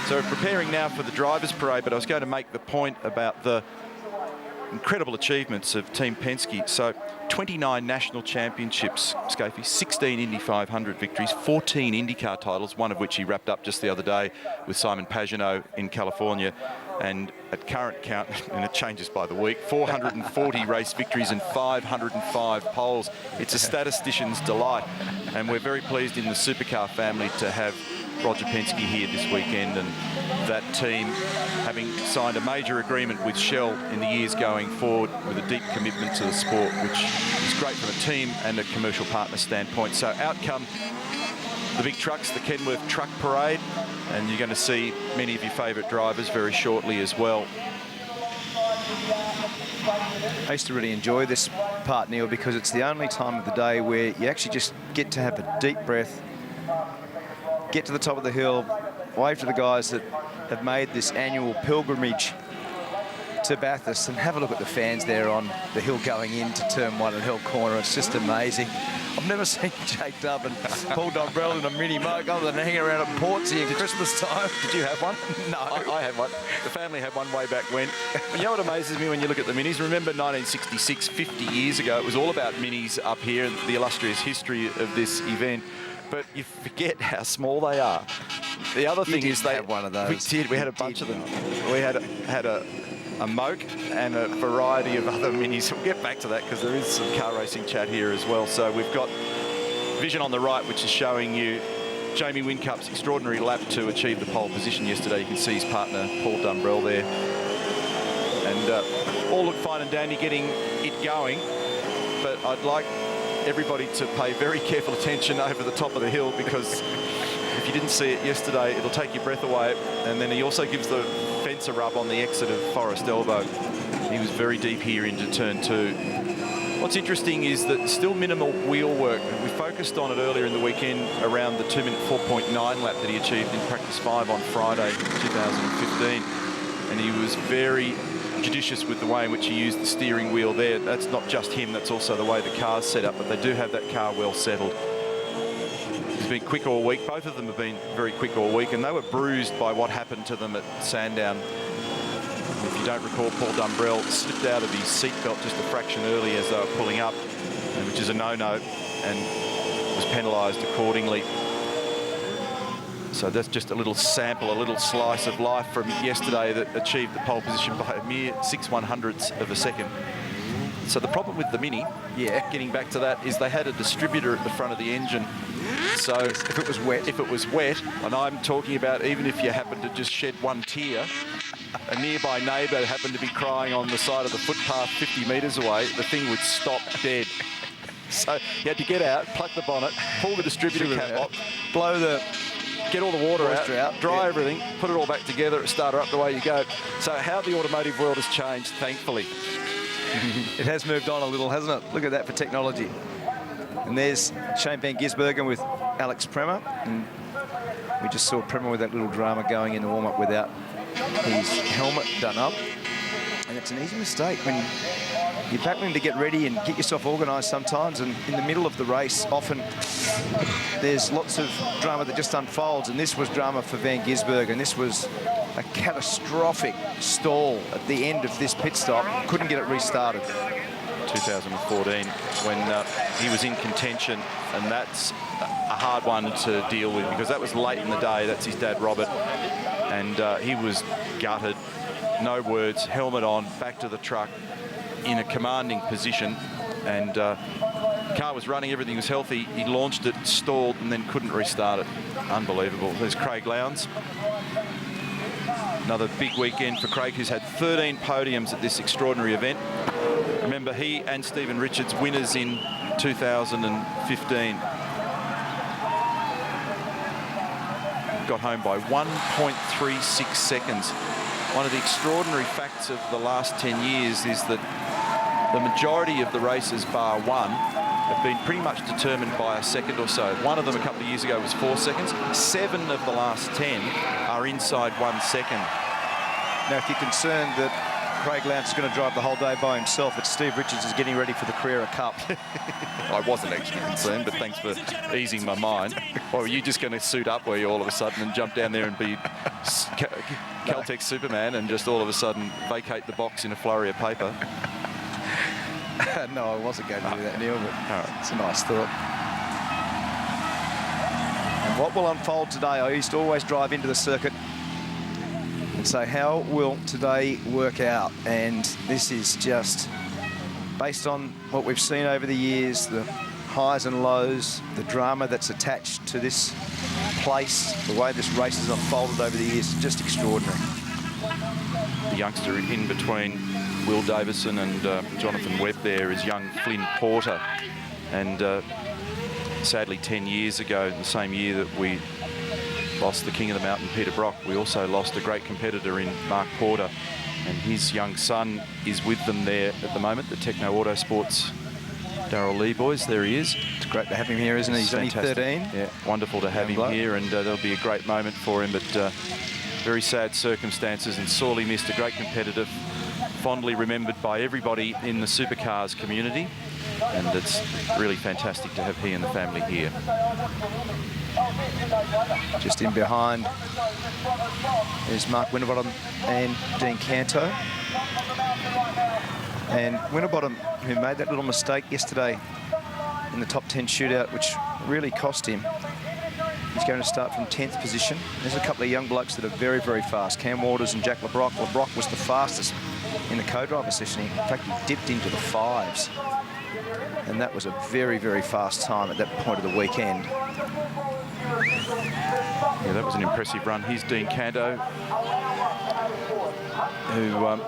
So we're preparing now for the drivers' parade, but I was going to make the point about the incredible achievements of Team Penske. So 29 national championships, Scafie, 16 Indy 500 victories, 14 IndyCar titles, one of which he wrapped up just the other day with Simon Pagenaud in California. And at current count, and it changes by the week, 440 race victories and 505 poles. It's a statistician's delight. And we're very pleased in the supercar family to have Roger Penske here this weekend, and that team having signed a major agreement with Shell in the years going forward with a deep commitment to the sport, which is great from a team and a commercial partner standpoint. So out come the big trucks, the Kenworth Truck Parade, and you're going to see many of your favourite drivers very shortly as well. I used to really enjoy this part, Neil, because it's the only time of the day where you actually just get to have a deep breath, get to the top of the hill, wave to the guys that have made this annual pilgrimage to Bathurst, and have a look at the fans there on the hill going into turn 1 at Hill Corner. It's just amazing. I've never seen Jake Dub and Paul Dombrell in a mini moke other than hanging around at Portsea at Christmas time. Did you have one? No. I had one. The family had one way back when. You know what amazes me when you look at the minis? Remember 1966, 50 years ago, it was all about minis up here and the illustrious history of this event. But you forget how small they are. The other thing is they have one of those. We did. We had a bunch of them. We had a moke and a variety of other minis. We'll get back to that because there is some car racing chat here as well. So we've got vision on the right, which is showing you Jamie Whincup's extraordinary lap to achieve the pole position yesterday. You can see his partner Paul Dombrell there, and all look fine and dandy getting it going. But I'd like everybody to pay very careful attention over the top of the hill, because if you didn't see it yesterday, it'll take your breath away. And then he also gives the fence a rub on the exit of Forest Elbow. He was very deep here into turn 2. What's interesting is that still minimal wheel work. We focused on it earlier in the weekend around the 2-minute 4.9 lap that he achieved in practice 5 on Friday 2015. And he was very judicious with the way in which he used the steering wheel there. That's not just him, that's also the way the car's set up, but they do have that car well settled. He's been quick all week. Both of them have been very quick all week, and they were bruised by what happened to them at Sandown. If you don't recall, Paul Dombrell slipped out of his seatbelt just a fraction early as they were pulling up, which is a no-no, and was penalised accordingly. So that's just a little sample, a little slice of life from yesterday that achieved the pole position by a mere 6/100ths of a second. So the problem with the Mini, getting back to that, is they had a distributor at the front of the engine. So if it was wet, and I'm talking about even if you happen to just shed one tear, a nearby neighbour happened to be crying on the side of the footpath 50 metres away, the thing would stop dead. So you had to get out, plug the bonnet, pull the distributor cap off, get all the water out, dry everything, put it all back together, start her up, away you go. So how the automotive world has changed, thankfully. It has moved on a little, hasn't it? Look at that for technology. And there's Shane Van Gisbergen with Alex Premer. And we just saw Premer with that little drama going in the warm-up without his helmet done up. And it's an easy mistake when you're battling to get ready and get yourself organised sometimes, and in the middle of the race, often there's lots of drama that just unfolds, and this was drama for Van Gisbergen. This was a catastrophic stall at the end of this pit stop. Couldn't get it restarted. 2014, when he was in contention, and that's a hard one to deal with because that was late in the day. That's his dad, Robert, and he was gutted. No words, helmet on, back to the truck in a commanding position, and car was running, everything was healthy. He launched it, stalled, and then couldn't restart it. Unbelievable. There's Craig Lowndes. Another big weekend for Craig, who's had 13 podiums at this extraordinary event. Remember, he and Stephen Richards winners in 2015. Got home by 1.36 seconds. One of the extraordinary facts of the last 10 years is that the majority of the races, bar one, have been pretty much determined by a second or so. One of them a couple of years ago was 4 seconds. 7 of the last 10 are inside 1 second. Now, if you're concerned that Craig Lowndes is going to drive the whole day by himself, it's Steve Richards is getting ready for the Carrera Cup. I wasn't actually concerned, but thanks for easing my mind. Or were you just going to suit up, were you, all of a sudden, and jump down there and be Caltex Superman and just all of a sudden vacate the box in a flurry of paper? No, I wasn't going to do that, Neil, but it's a nice thought. And what will unfold today, I used to always drive into the circuit and say, how will today work out? And this is just based on what we've seen over the years, the highs and lows, the drama that's attached to this place, the way this race has unfolded over the years, just extraordinary. The youngster in between Will Davison and Jonathan Webb there is young Flynn Porter. And sadly, 10 years ago, the same year that we lost the King of the Mountain, Peter Brock, we also lost a great competitor in Mark Porter. And his young son is with them there at the moment, the Techno Autosports Darryl Lee boys. There he is. It's great to have him here, isn't it? He's only 13. Yeah, wonderful to have him here, and that'll be a great moment for him, but very sad circumstances and sorely missed. A great competitor, fondly remembered by everybody in the supercars community, and it's really fantastic to have he and the family here. Just in behind is Mark Winterbottom and Dean Canto. And Winterbottom, who made that little mistake yesterday in the top 10 shootout, which really cost him, he's going to start from 10th position. There's a couple of young blokes that are very, very fast. Cam Waters and Jack LeBrock. LeBrock was the fastest in the co-driver session. In fact, he dipped into the 5s. And that was a very, very fast time at that point of the weekend. Yeah, that was an impressive run. Here's Dean Canto, who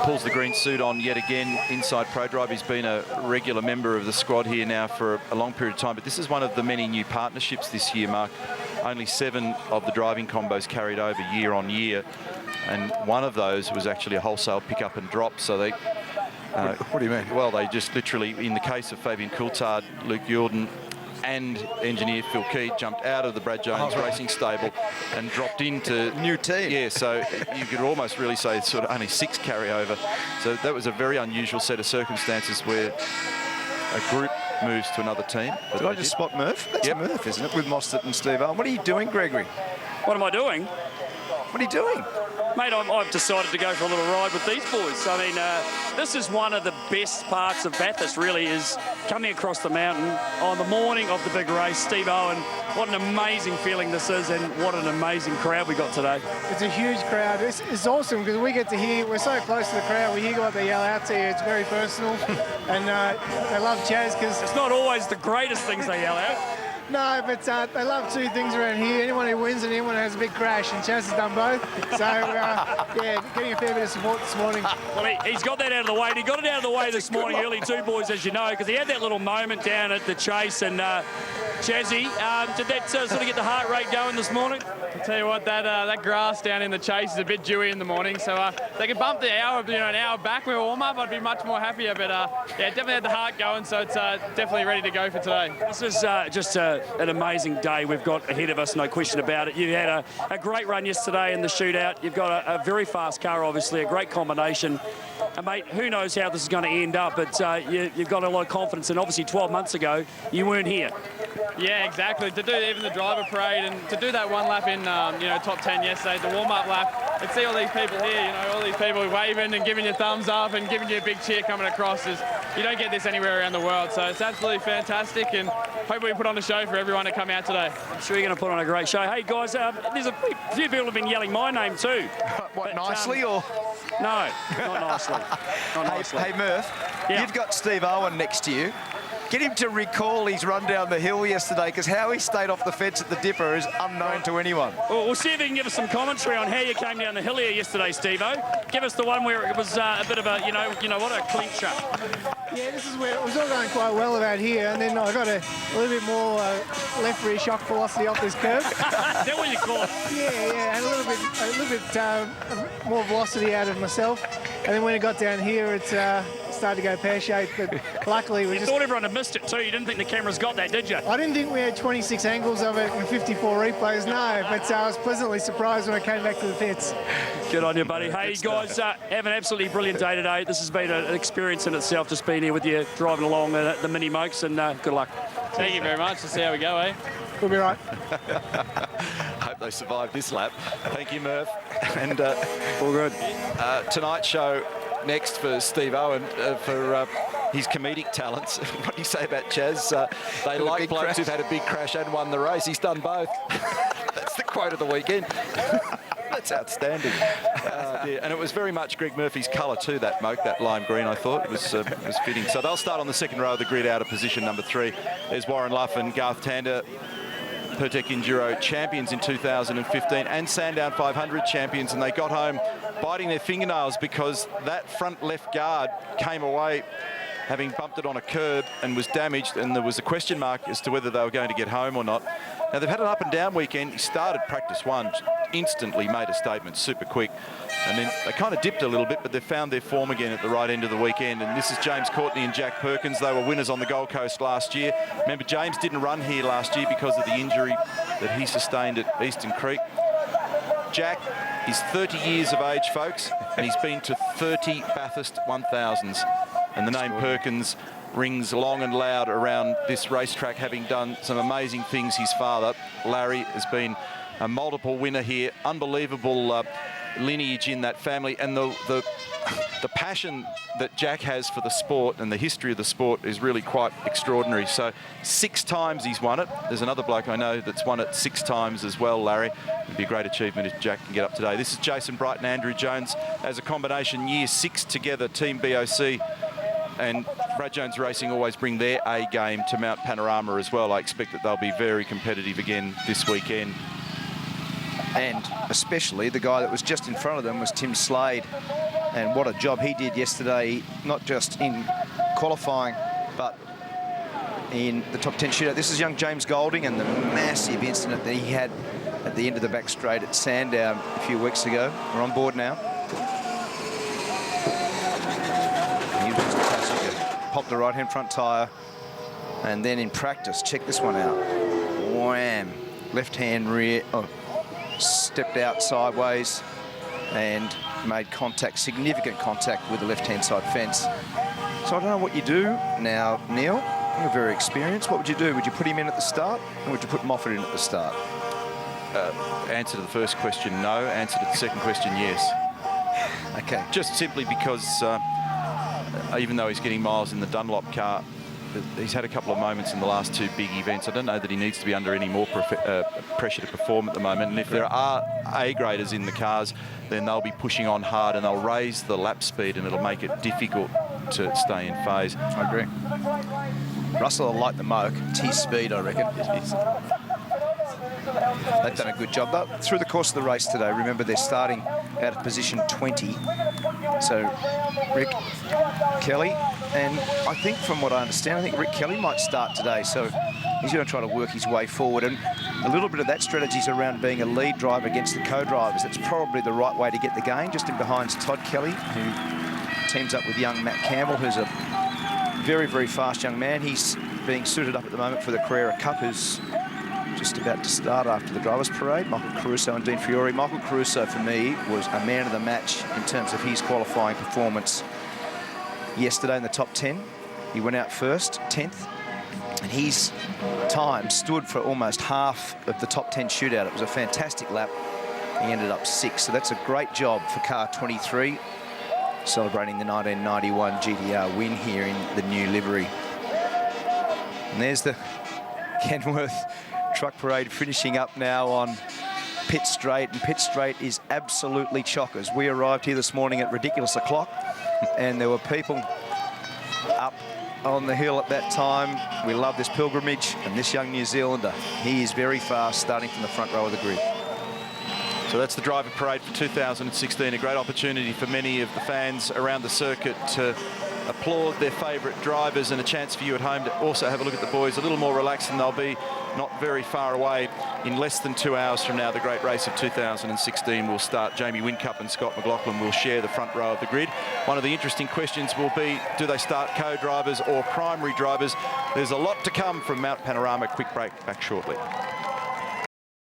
pulls the green suit on yet again inside ProDrive. He's been a regular member of the squad here now for a long period of time, but this is one of the many new partnerships this year, Mark. Only 7 of the driving combos carried over year on year, and one of those was actually a wholesale pick-up and drop, so they... what do you mean? Well, they just literally, in the case of Fabian Coulthard, Luke Jordan and engineer Phil Keat jumped out of the Brad Jones racing stable and dropped into... New team. Yeah, so you could almost really say it's sort of only 6 carryover. So that was a very unusual set of circumstances where a group moves to another team. Did I just spot Murph? That's Murph, isn't it, with Mostert and Steve Owen? What are you doing, Gregory? What am I doing? What are you doing? Mate, I've decided to go for a little ride with these boys. I mean, this is one of the best parts of Bathurst, really, is coming across the mountain on the morning of the big race. Steve Owen, what an amazing feeling this is, and what an amazing crowd we got today. It's a huge crowd. It's awesome because we get to hear, we're so close to the crowd, we hear what they yell out to you. It's very personal. And they love Chaz because... It's not always the greatest things they yell out. No, but they love 2 things around here. Anyone who wins and anyone who has a big crash, and Chaz has done both. So, yeah, getting a fair bit of support this morning. Well, he's got that out of the way, and he got it out of the way this morning early too, boys, as you know, because he had that little moment down at the chase, and Chazzy, did that sort of get the heart rate going this morning? I'll tell you what, that grass down in the chase is a bit dewy in the morning, so they could bump the hour, an hour back with a warm-up, I'd be much more happier, but yeah, definitely had the heart going, so it's definitely ready to go for today. This is just an amazing day we've got ahead of us, no question about it. You had a great run yesterday in the shootout. You've got a very fast car, obviously, a great combination. And, mate, who knows how this is going to end up, but you've got a lot of confidence, and obviously 12 months ago, you weren't here. Yeah, exactly. To do even the driver parade and to do that one lap in, top 10 yesterday, the warm-up lap, and see all these people here, all these people waving and giving you thumbs up and giving you a big cheer coming across. You don't get this anywhere around the world, so it's absolutely fantastic, and hopefully we put on a show for everyone to come out today. I'm sure you're going to put on a great show. Hey, guys, there's a few people have been yelling my name too. What, nicely or...? No, not nicely. Not nicely. Hey, Murph, you've got Steve Owen next to you. Get him to recall his run down the hill yesterday, because how he stayed off the fence at the Dipper is unknown to anyone. Well, we'll see if he can give us some commentary on how you came down the hill here yesterday, Steve-O. Give us the one where it was a bit of a, a clincher. Yeah, this is where it was all going quite well about here, and then I got a little bit more left rear shock velocity off this curve. Is that what you call it? Yeah, and a little bit more velocity out of myself. And then when it got down here, it started to go pear-shaped, but luckily we thought everyone had missed it too. You didn't think the cameras got that, did you? I didn't think we had 26 angles of it and 54 replays, no, but I was pleasantly surprised when I came back to the pits. Good on you, buddy. Hey, guys, have an absolutely brilliant day today. This has been an experience in itself, just being here with you, driving along the Mini Mokes, and good luck. Thank you very much. Let's see how we go, eh? We'll be right. hope they survive this lap. Thank you, Murph. And All good. tonight's show next for Steve Owen for his comedic talents. What do you say about Chaz? They like blokes who've had a big crash and won the race. He's done both. That's the quote of the weekend. That's outstanding. And it was very much Greg Murphy's colour too, that moke, that lime green, I thought. It was fitting. So they'll start on the second row of the grid out of position number 3. There's Warren Luff and Garth Tander, Pertec Enduro champions in 2015 and Sandown 500 champions, and they got home biting their fingernails because that front left guard came away having bumped it on a curb and was damaged, and there was a question mark as to whether they were going to get home or not. Now, they've had an up and down weekend. He started practice 1, instantly made a statement super quick, and then they kind of dipped a little bit, but they've found their form again at the right end of the weekend. And this is James Courtney and Jack Perkins. They were winners on the Gold Coast last year. Remember, James didn't run here last year because of the injury that he sustained at Eastern Creek. Jack is 30 years of age, folks, and he's been to 30 Bathurst 1000s. And the name Perkins rings long and loud around this racetrack, having done some amazing things. His father, Larry, has been a multiple winner here. Unbelievable lineage in that family, and the passion that Jack has for the sport and the history of the sport is really quite extraordinary. So 6 times he's won it. There's another bloke I know that's won it 6 times as well, Larry. It'd be a great achievement if Jack can get up today. This is Jason Bright and Andrew Jones as a combination year 6 together, Team BOC. And Brad Jones Racing always bring their A game to Mount Panorama as well. I expect that they'll be very competitive again this weekend. And especially the guy that was just in front of them was Tim Slade. And what a job he did yesterday, not just in qualifying, but in the top 10 shootout. This is young James Golding and the massive incident that he had at the end of the back straight at Sandown a few weeks ago. We're on board now. He was just a passenger. Popped the right-hand front tyre. And then in practice, check this one out. Wham! Left-hand rear. Oh, stepped out sideways and made contact, significant contact with the left-hand side fence. So I don't know what you do now, Neil. You're very experienced. What would you do? Would you put him in at the start, or would you put Moffat in at the start? Answer to the first question, no. Answer to the second question, yes. Okay. Just simply because even though he's getting miles in the Dunlop car, he's had a couple of moments in the last 2 big events. I don't know that he needs to be under any more pressure to perform at the moment. And if there are A-graders in the cars, then they'll be pushing on hard and they'll raise the lap speed and it'll make it difficult to stay in phase. I agree. Russell will like the moke. It's his speed, I reckon. They've done a good job. But through the course of the race today, remember they're starting out of position 20. So Rick Kelly, and I think from what I understand, I think Rick Kelly might start today. So he's going to try to work his way forward. And a little bit of that strategy is around being a lead driver against the co-drivers. That's probably the right way to get the gain. Just in behind's Todd Kelly, who teams up with young Matt Campbell, who's a very, very fast young man. He's being suited up at the moment for the Carrera Cup, who's just about to start after the Drivers' Parade. Michael Caruso and Dean Fiore. Michael Caruso, for me, was a man of the match in terms of his qualifying performance yesterday in the top 10. He went out first, 10th, and his time stood for almost half of the top 10 shootout. It was a fantastic lap. He ended up 6th, so that's a great job for car 23, celebrating the 1991 GTR win here in the new livery. And there's the Kenworth Truck Parade finishing up now on Pitt Straight, and Pitt Straight is absolutely chockers. We arrived here this morning at ridiculous o'clock, and there were people up on the hill at that time. We love this pilgrimage, and this young New Zealander, he is very fast, starting from the front row of the grid. So that's the driver parade for 2016, a great opportunity for many of the fans around the circuit to applaud their favourite drivers, and a chance for you at home to also have a look at the boys a little more relaxed, and they'll be not very far away. In less than 2 hours from now, the great race of 2016 will start. Jamie Whincup and Scott McLaughlin will share the front row of the grid. One of the interesting questions will be, do they start co-drivers or primary drivers? There's a lot to come from Mount Panorama. Quick break, back shortly.